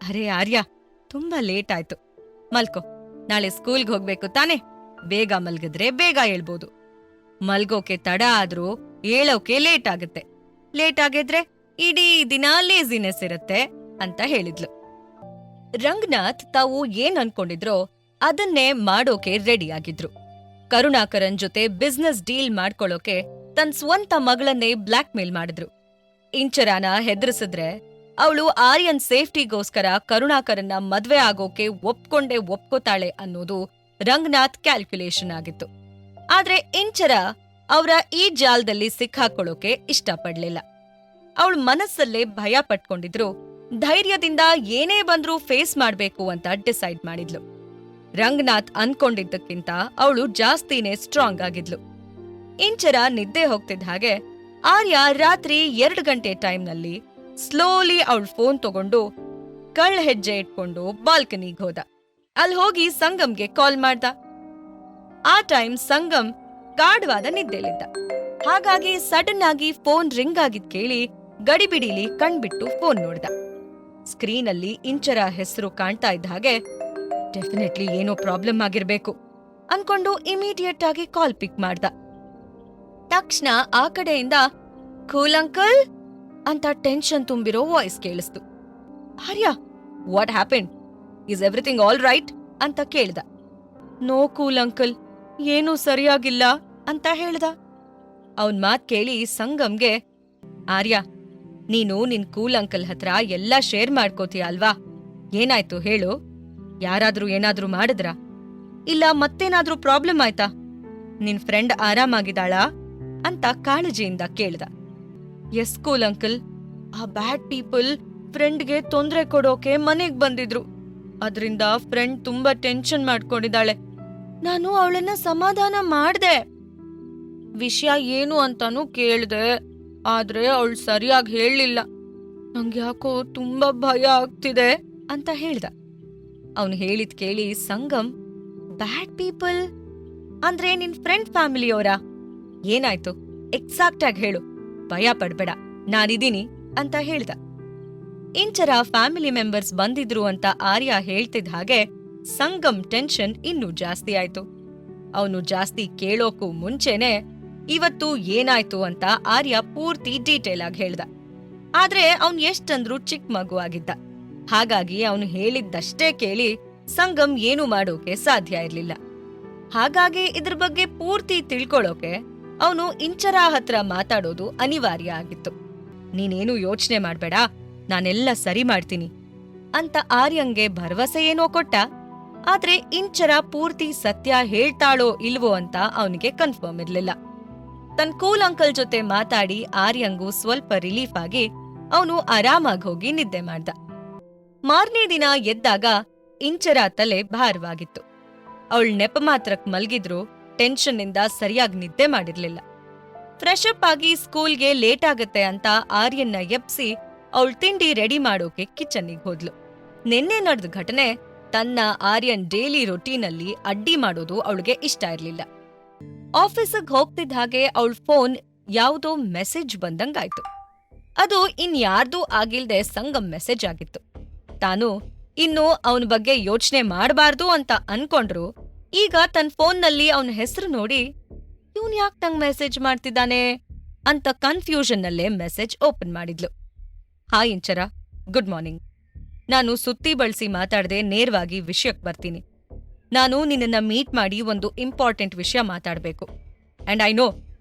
ಅರೆ ಆರ್ಯ, ತುಂಬಾ ಲೇಟ್ ಆಯ್ತು. ಮಲ್ಕೋ, ನಾಳೆ ಸ್ಕೂಲ್ಗೆ ಹೋಗ್ಬೇಕು ತಾನೆ? ಬೇಗ ಮಲ್ಗಿದ್ರೆ ಬೇಗ ಏಳ್ಬೋದು. ಮಲ್ಗೋಕೆ ತಡ ಆದ್ರೂ ಏಳೋಕೆ ಲೇಟ್ ಆಗತ್ತೆ. ಲೇಟ್ ಆಗಿದ್ರೆ ಇಡೀ ದಿನ ಲೇಸಿನೆಸ್ ಇರತ್ತೆ ಅಂತ ಹೇಳಿದ್ಲು. ರಂಗನಾಥ್ ತಾವು ಏನ್ ಅನ್ಕೊಂಡಿದ್ರೋ ಅದನ್ನೇ ಮಾಡೋಕೆ ರೆಡಿ ಆಗಿದ್ರು. ಕರುಣಾಕರನ್ ಜೊತೆ ಬಿಸ್ನೆಸ್ ಡೀಲ್ ಮಾಡ್ಕೊಳ್ಳೋಕೆ ತನ್ ಸ್ವಂತ ಮಗಳನ್ನೇ ಬ್ಲ್ಯಾಕ್ ಮೇಲ್ ಮಾಡಿದ್ರು. ಇಂಚರಾನ ಹೆದರ್ಸಿದ್ರೆ ಅವಳು ಆರ್ಯನ್ ಸೇಫ್ಟಿಗೋಸ್ಕರ ಕರುಣಾಕರನ್ನ ಮದ್ವೆ ಆಗೋಕೆ ಒಪ್ಕೋತಾಳೆ ಅನ್ನೋದು ರಂಗನಾಥ್ ಕ್ಯಾಲ್ಕುಲೇಷನ್ ಆಗಿತ್ತು. ಆದ್ರೆ ಇಂಚರ ಅವರ ಈ ಜಾಲದಲ್ಲಿ ಸಿಕ್ಕಾಕೊಳ್ಳೋಕೆ ಇಷ್ಟಪಡ್ಲಿಲ್ಲ. ಅವಳ ಮನಸ್ಸಲ್ಲೇ ಭಯ ಪಟ್ಕೊಂಡಿದ್ರು ಧೈರ್ಯದಿಂದ ಏನೇ ಬಂದ್ರೂ ಫೇಸ್ ಮಾಡ್ಬೇಕು ಅಂತ ಡಿಸೈಡ್ ಮಾಡಿದ್ಲು. ರಂಗನಾಥ್ ಅನ್ಕೊಂಡಿದ್ದಕ್ಕಿಂತ ಅವಳು ಜಾಸ್ತಿನೇ ಸ್ಟ್ರಾಂಗ್ ಆಗಿದ್ಲು. ಇಂಚರ ನಿದ್ದೆ ಹೋಗ್ತಿದ್ದ ಹಾಗೆ ಆರ್ಯ ರಾತ್ರಿ 2 ಗಂಟೆ ಟೈಮ್ನಲ್ಲಿ ಸ್ಲೋಲಿ ಅವಳ ಫೋನ್ ತಗೊಂಡು ಕಳ್ಳ ಹೆಜ್ಜೆ ಇಟ್ಕೊಂಡು ಬಾಲ್ಕನಿಗ್ ಹೋದ. ಅಲ್ಲಿ ಹೋಗಿ ಸಂಗಮ್ಗೆ ಕಾಲ್ ಮಾಡ್ದ. ಆ ಟೈಮ್ ಸಂಗಮ್ ಗಾಢವಾದ ನಿದ್ದೆಲಿದ್ದ. ಹಾಗಾಗಿ ಸಡನ್ ಆಗಿ ಫೋನ್ ರಿಂಗ್ ಆಗಿದ್ ಕೇಳಿ ಗಡಿಬಿಡಿಲಿ ಕಣ್ಬಿಟ್ಟು ಫೋನ್ ನೋಡ್ದ. ಸ್ಕ್ರೀನಲ್ಲಿ ಇಂಚರ ಹೆಸರು ಕಾಣ್ತಾ ಇದ್ದ ಹಾಗೆ ಡೆಫಿನೆಟ್ಲಿ ಏನೋ ಪ್ರಾಬ್ಲಮ್ ಆಗಿರ್ಬೇಕು ಅನ್ಕೊಂಡು ಇಮಿಡಿಯೇಟ್ ಆಗಿ ಕಾಲ್ ಪಿಕ್ ಮಾಡ್ದ. ತಕ್ಷಣ ಆ ಕಡೆಯಿಂದ ಕೂಲ್ ಅಂಕಲ್ ಅಂತ ಟೆನ್ಷನ್ ತುಂಬಿರೋ ವಾಯ್ಸ್ ಕೇಳಿಸ್ತು. Arya, what happened? Is everything all right ಅಂತ ಕೇಳ್ದ. ನೋ ಕೂಲ್ ಅಂಕಲ್, ಏನೂ ಸರಿಯಾಗಿಲ್ಲ ಅಂತ ಹೇಳ್ದ. ಅವನ್ ಮಾತ್ ಕೇಳಿ ಸಂಗಮ್ಗೆ, ಆರ್ಯ, ನೀನು ನಿನ್ ಕೂಲ್ ಅಂಕಲ್ ಹತ್ರ ಎಲ್ಲ ಶೇರ್ ಮಾಡ್ಕೋತೀಯ ಅಲ್ವಾ? ಏನಾಯ್ತು ಹೇಳು? ಯಾರಾದ್ರೂ ಏನಾದ್ರೂ ಮಾಡಿದ್ರಾ? ಇಲ್ಲ ಮತ್ತೇನಾದ್ರೂ ಪ್ರಾಬ್ಲಮ್ ಆಯ್ತಾ? ನಿನ್ ಫ್ರೆಂಡ್ ಆರಾಮಾಗಿದ್ದಾಳಾ ಅಂತ ಕಾಳಜಿಯಿಂದ ಕೇಳ್ದ. ಎಸ್ ಕೂಲ್ ಅಂಕಲ್, ಆ ಬ್ಯಾಡ್ ಪೀಪಲ್ ಫ್ರೆಂಡ್ಗೆ ತೊಂದ್ರೆ ಕೊಡೋಕೆ ಮನೆಗ್ ಬಂದಿದ್ರು. ಅದ್ರಿಂದ ಫ್ರೆಂಡ್ ತುಂಬಾ ಟೆನ್ಷನ್ ಮಾಡ್ಕೊಂಡಿದ್ದಾಳೆ. ನಾನು ಅವಳನ್ನ ಸಮಾಧಾನ ಮಾಡ್ದೆ. ವಿಷಯ ಏನು ಅಂತಾನೂ ಕೇಳ್ದೆ, ಆದ್ರೆ ಅವಳು ಸರಿಯಾಗಿ ಹೇಳಲಿಲ್ಲ. ನಂಗ್ಯಾಕೋ ತುಂಬಾ ಭಯ ಆಗ್ತಿದೆ ಅಂತ ಹೇಳ್ದ. ಅವನು ಹೇಳಿದ್ ಕೇಳಿ ಸಂಗಮ್, ಬ್ಯಾಡ್ ಪೀಪಲ್ ಅಂದ್ರೆ ನಿನ್ ಫ್ರೆಂಡ್ ಫ್ಯಾಮಿಲಿಯವರಾ? ಏನಾಯ್ತು ಎಕ್ಸಾಕ್ಟ್ ಆಗಿ ಹೇಳು, ಭಯ ಪಡ್ಬೇಡ, ನಾನಿದ್ದೀನಿ ಅಂತ ಹೇಳ್ದ. ಇಂಚರ ಫ್ಯಾಮಿಲಿ ಮೆಂಬರ್ಸ್ ಬಂದಿದ್ರು ಅಂತ ಆರ್ಯ ಹೇಳ್ತಿದ್ ಹಾಗೆ ಸಂಗಮ್ ಟೆನ್ಷನ್ ಇನ್ನೂ ಜಾಸ್ತಿ ಆಯ್ತು. ಅವನು ಜಾಸ್ತಿ ಕೇಳೋಕು ಮುಂಚೆನೆ ಇವತ್ತು ಏನಾಯ್ತು ಅಂತ ಆರ್ಯ ಪೂರ್ತಿ ಡೀಟೇಲ್ ಆಗಿ ಹೇಳ್ದ. ಆದ್ರೆ ಅವನ್ ಎಷ್ಟಂದ್ರೂ ಚಿಕ್ಕ ಮಗು ಆಗಿದ್ದ. ಹಾಗಾಗಿ ಅವನು ಹೇಳಿದ್ದಷ್ಟೇ ಕೇಳಿ ಸಂಗಮ್ ಏನು ಮಾಡೋಕೆ ಸಾಧ್ಯ ಇರ್ಲಿಲ್ಲ. ಹಾಗಾಗಿ ಇದ್ರ ಬಗ್ಗೆ ಪೂರ್ತಿ ತಿಳ್ಕೊಳ್ಳೋಕೆ ಅವನು ಇಂಚರ ಹತ್ರ ಮಾತಾಡೋದು ಅನಿವಾರ್ಯ ಆಗಿತ್ತು. ನೀನೇನು ಯೋಚನೆ ಮಾಡ್ಬೇಡ, ನಾನೆಲ್ಲ ಸರಿ ಮಾಡ್ತೀನಿ ಅಂತ ಆರ್ಯಂಗೆ ಭರವಸೆ ಏನೋ ಕೊಟ್ಟ. ಆದ್ರೆ ಇಂಚರ ಪೂರ್ತಿ ಸತ್ಯ ಹೇಳ್ತಾಳೋ ಇಲ್ವೋ ಅಂತ ಅವನಿಗೆ ಕನ್ಫರ್ಮ್ ಇರ್ಲಿಲ್ಲ. ತನ್ ಕೂಲ್ ಅಂಕಲ್ ಜೊತೆ ಮಾತಾಡಿ ಆರ್ಯಂಗೂ ಸ್ವಲ್ಪ ರಿಲೀಫ್ ಆಗಿ ಅವನು ಆರಾಮಾಗಿ ಹೋಗಿ ನಿದ್ದೆ ಮಾಡ್ದ. ಮಾರ್ನೇ ದಿನ ಎದ್ದಾಗ ಇಂಚರ ತಲೆ ಭಾರವಾಗಿತ್ತು. ಅವಳು ನೆಪ ಮಾತ್ರಕ್ ಮಲ್ಗಿದ್ರು ಟೆನ್ಷನ್ನಿಂದ ಸರಿಯಾಗಿ ನಿದ್ದೆ ಮಾಡಿರ್ಲಿಲ್ಲ. ಫ್ರೆಶ್ ಅಪ್ ಆಗಿ ಸ್ಕೂಲ್ಗೆ ಲೇಟ್ ಆಗತ್ತೆ ಅಂತ ಆರ್ಯನ್ನ ಎಪ್ಸಿ ಅವಳು ತಿಂಡಿ ರೆಡಿ ಮಾಡೋಕೆ ಕಿಚನ್ನಿಗೆ ಹೋದ್ಲು. ನಿನ್ನೆ ನಡೆದ ಘಟನೆ ತನ್ನ ಆರ್ಯನ್ ಡೈಲಿ ರೊಟೀನಲ್ಲಿ ಅಡ್ಡಿ ಮಾಡೋದು ಅವಳಿಗೆ ಇಷ್ಟ ಇರ್ಲಿಲ್ಲ. ಆಫೀಸಿಗೆ ಹೋಗ್ತಿದ್ದ ಹಾಗೆ ಅವಳ ಫೋನ್ ಯಾವುದೋ ಮೆಸೇಜ್ ಬಂದಂಗಾಯ್ತು. ಅದು ಇನ್ಯಾರ್ದೂ ಆಗಿಲ್ದೆ ಸಂಗಮ್ ಮೆಸೇಜ್ ಆಗಿತ್ತು. ತಾನು ಇನ್ನು ಅವನ ಬಗ್ಗೆ ಯೋಚನೆ ಮಾಡಬಾರ್ದು ಅಂತ ಅನ್ಕೊಂಡ್ರು ಈಗ ತನ್ನ ಫೋನ್ನಲ್ಲಿ ಅವನ ಹೆಸರು ನೋಡಿ ಇವನ್ ಯಾಕೆ ನಂಗ್ ಮೆಸೇಜ್ ಮಾಡ್ತಿದ್ದಾನೆ ಅಂತ ಕನ್ಫ್ಯೂಷನ್ನಲ್ಲೇ ಮೆಸೇಜ್ ಓಪನ್ ಮಾಡಿದ್ಲು. Hi Inchara, good morning. ನಾನು ಸುತ್ತಿ ಬಳಸಿ ಮಾತಾಡದೆ ನೇರವಾಗಿ ವಿಷಯಕ್ಕೆ ಬರ್ತೀನಿ. ನಾನು ನಿನ್ನನ್ನ ಮೀಟ್ ಮಾಡಿ ಒಂದು ಇಂಪಾರ್ಟೆಂಟ್ ವಿಷಯ ಮಾತಾಡ್ಬೇಕು. ಅಂಡ್ ಐ ನೋ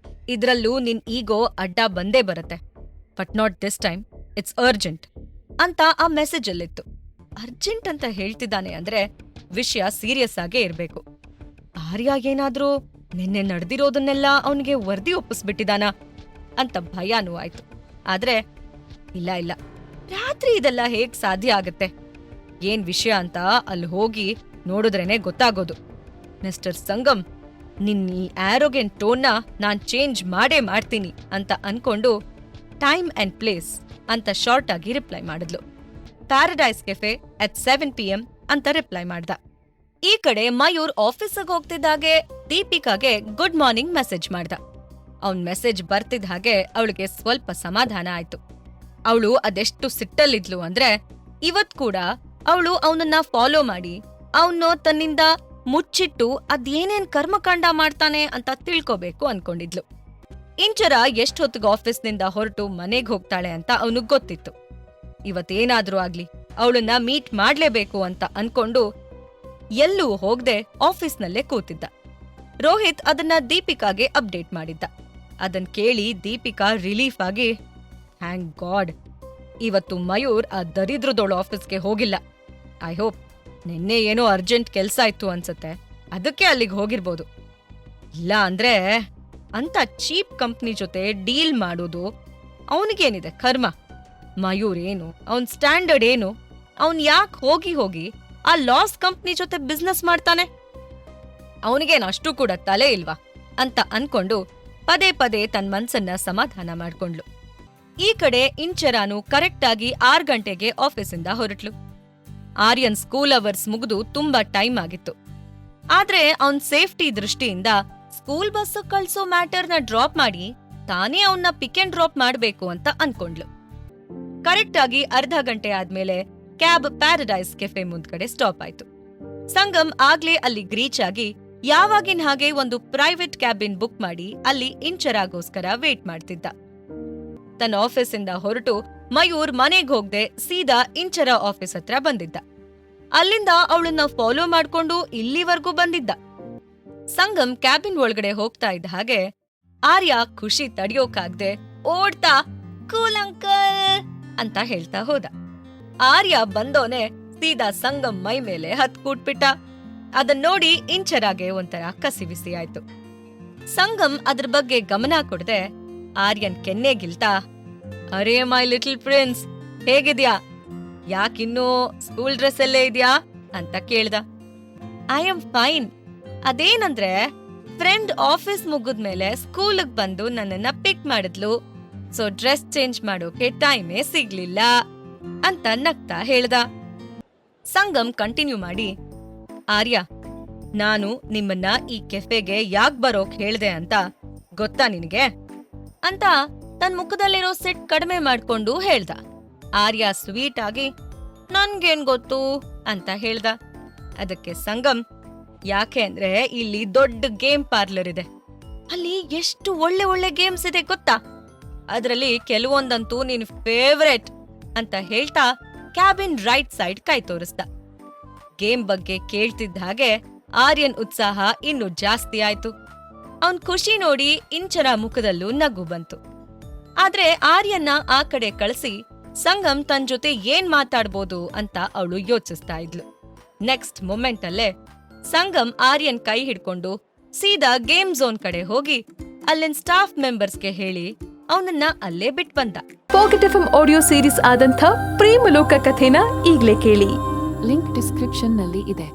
ಇದ್ರಲ್ಲೂ ನಿನ್ ಈಗೋ ಅಡ್ಡ ಬಂದೇ ಬರುತ್ತೆ. But not this time, it's urgent ಅಂತ ಆ ಮೆಸೇಜಲ್ಲಿತ್ತು. ಅರ್ಜೆಂಟ್ ಅಂತ ಹೇಳ್ತಿದ್ದಾನೆ ಅಂದ್ರೆ ವಿಷಯ ಸೀರಿಯಸ್ ಆಗೇ ಇರ್ಬೇಕು. ಆರ್ಯ ಏನಾದ್ರೂ ನಿನ್ನೆ ನಡೆದಿರೋದನ್ನೆಲ್ಲ ಅವನಿಗೆ ವರದಿ ಒಪ್ಪಿಸ್ಬಿಟ್ಟಿದಾನ ಅಂತ ಭಯನೂ ಆಯ್ತು. ಆದ್ರೆ ಇಲ್ಲ, ರಾತ್ರಿ ಇದೆಲ್ಲ ಹೇಗ್ ಸಾಧ್ಯ ಆಗತ್ತೆ? ಏನ್ ವಿಷಯ ಅಂತ ಅಲ್ಲಿ ಹೋಗಿ ನೋಡಿದ್ರೇನೆ ಗೊತ್ತಾಗೋದು. ಮಿಸ್ಟರ್ ಸಂಗಮ್, ನಿನ್ ಈ ಆರೋಗೆಂಟ್ ಟೋನ್ನ ನಾನ್ ಚೇಂಜ್ ಮಾಡೇ ಮಾಡ್ತೀನಿ ಅಂತ ಅನ್ಕೊಂಡು ಟೈಮ್ ಅಂಡ್ ಪ್ಲೇಸ್ ಅಂತ ಶಾರ್ಟ್ ಆಗಿ ರಿಪ್ಲೈ ಮಾಡಿದ್ಲು. ಪ್ಯಾರಡೈಸ್ ಕೆಫೆ ಅಟ್ 7 PM ಅಂತ ರಿಪ್ಲೈ ಮಾಡ್ದ. ಈ ಕಡೆ ಮಯೂರ್ ಆಫೀಸಿಗೆ ಹೋಗ್ತಿದ್ದಾಗೆ ದೀಪಿಕಾಗೆ ಗುಡ್ ಮಾರ್ನಿಂಗ್ ಮೆಸೇಜ್ ಮಾಡ್ದ. ಅವನ್ ಮೆಸೇಜ್ ಬರ್ತಿದ್ದ ಹಾಗೆ ಅವಳಿಗೆ ಸ್ವಲ್ಪ ಸಮಾಧಾನ ಆಯ್ತು. ಅವಳು ಅದೆಷ್ಟು ಸಿಟ್ಟಲ್ಲಿದ್ಲು ಅಂದ್ರೆ ಇವತ್ ಕೂಡ ಅವಳು ಅವನನ್ನ ಫಾಲೋ ಮಾಡಿ ಅವನು ತನ್ನಿಂದ ಮುಚ್ಚಿಟ್ಟು ಅದೇನೇನ್ ಕರ್ಮಕಾಂಡ ಮಾಡ್ತಾನೆ ಅಂತ ತಿಳ್ಕೋಬೇಕು ಅನ್ಕೊಂಡಿದ್ಲು. ಇಂಚರ ಎಷ್ಟೊತ್ತಿಗೆ ಆಫೀಸ್ನಿಂದ ಹೊರಟು ಮನೆಗ್ ಹೋಗ್ತಾಳೆ ಅಂತ ಅವನಿಗ್ ಗೊತ್ತಿತ್ತು. ಇವತ್ತೇನಾದ್ರೂ ಆಗ್ಲಿ ಅವಳನ್ನ ಮೀಟ್ ಮಾಡ್ಲೇಬೇಕು ಅಂತ ಅನ್ಕೊಂಡು ಎಲ್ಲೂ ಹೋಗ್ದೆ ಆಫೀಸ್ನಲ್ಲೇ ಕೂತಿದ್ದ. ರೋಹಿತ್ ಅದನ್ನ ದೀಪಿಕಾಗೆ ಅಪ್ಡೇಟ್ ಮಾಡಿದ್ದ. ಅದನ್ ಕೇಳಿ ದೀಪಿಕಾ ರಿಲೀಫ್ ಆಗಿ, ಥ್ಯಾಂಕ್ ಗಾಡ್, ಇವತ್ತು ಮಯೂರ್ ಆ ದರಿದ್ರದೋಳು ಆಫೀಸ್ಗೆ ಹೋಗಿಲ್ಲ. ಐ ಹೋಪ್ ನಿನ್ನೆ ಏನೋ ಅರ್ಜೆಂಟ್ ಕೆಲ್ಸ ಇತ್ತು ಅನ್ಸತ್ತೆ, ಅದಕ್ಕೆ ಅಲ್ಲಿಗೆ ಹೋಗಿರ್ಬೋದು. ಇಲ್ಲ ಅಂದ್ರೆ ಅಂತ ಚೀಪ್ ಕಂಪ್ನಿ ಜೊತೆ ಡೀಲ್ ಮಾಡೋದು ಅವನಿಗೇನಿದೆ ಕರ್ಮ. ಮಯೂರ್ ಏನು, ಅವನ್ ಸ್ಟ್ಯಾಂಡರ್ಡ್ ಏನು, ಅವನ್ ಯಾಕೆ ಹೋಗಿ ಹೋಗಿ ಆ ಲಾಸ್ ಕಂಪ್ನಿ ಜೊತೆ ಬಿಸ್ನೆಸ್ ಮಾಡ್ತಾನೆ? ಅವನಿಗೇನು ಅಷ್ಟು ಕೂಡ ತಲೆ ಇಲ್ವಾ ಅಂತ ಅನ್ಕೊಂಡು ಪದೇ ಪದೇ ತನ್ನ ಮನ್ಸನ್ನ ಸಮಾಧಾನ ಮಾಡ್ಕೊಂಡ್ಲು. ಈ ಕಡೆ ಇಂಚರಾನು ಕರೆಕ್ಟ್ ಆಗಿ 6 ಗಂಟೆಗೆ ಆಫೀಸಿಂದ ಹೊರಟ್ಲು. ಆರ್ಯನ್ ಸ್ಕೂಲ್ ಅವರ್ಸ್ ಮುಗಿದು ತುಂಬಾ ಟೈಮ್ ಆಗಿತ್ತು. ಆದ್ರೆ ಅವನ್ ಸೇಫ್ಟಿ ದೃಷ್ಟಿಯಿಂದ ಸ್ಕೂಲ್ ಬಸ್ ಕಳ್ಸೋ ಮ್ಯಾಟರ್ನ ಡ್ರಾಪ್ ಮಾಡಿ ತಾನೇ ಅವನ್ನ ಪಿಕ್ ಅಂಡ್ ಡ್ರಾಪ್ ಮಾಡ್ಬೇಕು ಅಂತ ಅನ್ಕೊಂಡ್ಲು. ಕರೆಕ್ಟ್ ಆಗಿ ಅರ್ಧ ಗಂಟೆ ಆದ್ಮೇಲೆ ಕ್ಯಾಬ್ ಪ್ಯಾರಡೈಸ್ ಕೆಫೆ ಮುಂದ್ಗಡೆ ಸ್ಟಾಪ್ ಆಯ್ತು. ಸಂಗಮ್ ಆಗ್ಲೇ ಅಲ್ಲಿಗ್ ರೀಚ್ ಆಗಿ ಯಾವಾಗಿನ ಹಾಗೆ ಒಂದು ಪ್ರೈವೇಟ್ ಕ್ಯಾಬಿನ್ ಬುಕ್ ಮಾಡಿ ಅಲ್ಲಿ ಇಂಚರಾಗೋಸ್ಕರ ವೇಟ್ ಮಾಡ್ತಿದ್ದ. ತನ್ನ ಆಫೀಸಿಂದ ಹೊರಟು ಮಯೂರ್ ಮನೆಗ್ ಹೋಗ್ದೆ ಸೀದಾ ಇಂಚರ ಆಫೀಸ್ ಹತ್ರ ಬಂದಿದ್ದ. ಅಲ್ಲಿಂದ ಅವಳನ್ನ ಫಾಲೋ ಮಾಡ್ಕೊಂಡು ಇಲ್ಲಿವರೆಗೂ ಬಂದಿದ್ದ. ಸಂಗಮ್ ಕ್ಯಾಬಿನ್ ಒಳಗಡೆ ಹೋಗ್ತಾ ಇದ್ದ ಹಾಗೆ ಆರ್ಯ ಖುಷಿ ತಡಿಯೋಕಾಗ್ದೆ ಓಡ್ತಾ ಕೂಲ್ ಅಂಕಲ್ ಅಂತ ಹೇಳ್ತಾ ಹೋದ. ಆರ್ಯ ಬಂದೋನೆ ಸೀದಾ ಸಂಗಮ್ ಮೈ ಮೇಲೆ ಹತ್ಕೂಟ್ಬಿಟ್ಟ. ಅದನ್ ನೋಡಿ ಇಂಚರಾಗೆ ಒಂಥರ ಕಸಿವಿಸಿ ಆಯ್ತು. ಸಂಗಮ್ ಅದ್ರ ಬಗ್ಗೆ ಗಮನ ಕೊಡದೆ ಆರ್ಯನ್ ಕೆನ್ನೆಗಿಲ್ತಾ, ಅರೇ ಮೈ ಲಿಟಲ್ ಪ್ರಿನ್ಸ್, ಹೇಗಿದ್ಯಾ? ಯಾಕಿನ್ನೂ ಸ್ಕೂಲ್ ಡ್ರೆಸ್ ಅಲ್ಲೇ ಇದ್ಯಾ ಅಂತ ಕೇಳ್ದ. I am fine. ಅದೇನಂದ್ರೆ ಫ್ರೆಂಡ್ ಆಫೀಸ್ ಮುಗಿದ್ಮೇಲೆ ಸ್ಕೂಲ್ಗ್ ಬಂದು ನನ್ನನ್ನ ಪಿಕ್ ಮಾಡಿದ್ಲು, ಸೊ ಡ್ರೆಸ್ ಚೇಂಜ್ ಮಾಡೋಕೆ ಟೈಮೇ ಸಿಗ್ಲಿಲ್ಲ ಅಂತ ನಗ್ತಾ ಹೇಳ್ದ. ಸಂಗಮ್ ಕಂಟಿನ್ಯೂ ಮಾಡಿ, ಆರ್ಯ, ನಾನು ನಿಮ್ಮನ್ನ ಈ ಕೆಫೆಗೆ ಯಾಕ್ ಬರೋಕ್ ಹೇಳ್ದೆ ಅಂತ ಗೊತ್ತಾ ನಿನಗೆ ಅಂತ ತನ್ ಮುಖದಲ್ಲಿರೋ ಸಿಟ್ ಕಡಿಮೆ ಮಾಡ್ಕೊಂಡು ಹೇಳ್ದ. ಆರ್ಯ ಸ್ವೀಟ್ ಆಗಿ, ನನ್ಗೇನ್ ಗೊತ್ತು ಅಂತ ಹೇಳ್ದ. ಅದಕ್ಕೆ ಸಂಗಮ್, ಯಾಕೆ ಅಂದ್ರೆ ಇಲ್ಲಿ ದೊಡ್ಡ ಗೇಮ್ ಪಾರ್ಲರ್ ಇದೆ, ಅಲ್ಲಿ ಎಷ್ಟು ಒಳ್ಳೆ ಒಳ್ಳೆ ಗೇಮ್ಸ್ ಇದೆ ಗೊತ್ತಾ, ಅದ್ರಲ್ಲಿ ಕೆಲವೊಂದಂತೂ ನಿನ್ ಫೇವ್ರೆಟ್ ಅಂತ ಹೇಳ್ತಾ ಕ್ಯಾಬಿನ್ ರೈಟ್ ಸೈಡ್ ಕೈ ತೋರಿಸ್ದ. ಗೇಮ್ ಬಗ್ಗೆ ಕೇಳ್ತಿದ್ದ ಹಾಗೆ ಆರ್ಯನ್ ಉತ್ಸಾಹ ಇನ್ನೂ ಜಾಸ್ತಿ ಆಯ್ತು. ಅವನ್ ಖುಷಿ ನೋಡಿ ಇಂಚರ ಮುಖದಲ್ಲೂ ನಗು ಬಂತು. ಆದ್ರೆ ಆರ್ಯನ್ನ ಆ ಕಡೆ ಕಳಿಸಿ ಸಂಗಮ್ ತನ್ ಜೊತೆ ಏನ್ ಮಾತಾಡ್ಬೋದು ಅಂತ ಅವಳು ಯೋಚಿಸ್ತಾ ಇದ್ಲು. ನೆಕ್ಸ್ಟ್ ಮೊಮೆಂಟ್ ಅಲ್ಲೇ ಸಂಗಮ್ ಆರ್ಯನ್ ಕೈ ಹಿಡ್ಕೊಂಡು ಸೀದಾ ಗೇಮ್ ಝೋನ್ ಕಡೆ ಹೋಗಿ ಅಲ್ಲಿನ ಸ್ಟಾಫ್ ಮೆಂಬರ್ಸ್ಗೆ ಹೇಳಿ ಅವನನ್ನ ಅಲ್ಲೇ ಬಿಟ್ ಬಂದ. ಪಾಕೆಟ್ ಎಫ್ಎಂ ಆಡಿಯೋ ಸೀರೀಸ್ ಆದಂಥ ಪ್ರೇಮಲೋಕ ಕಥೆನ ಈಗ್ಲೇ ಕೇಳಿ. ಲಿಂಕ್ ಡಿಸ್ಕ್ರಿಪ್ಷನ್ ನಲ್ಲಿ ಇದೆ.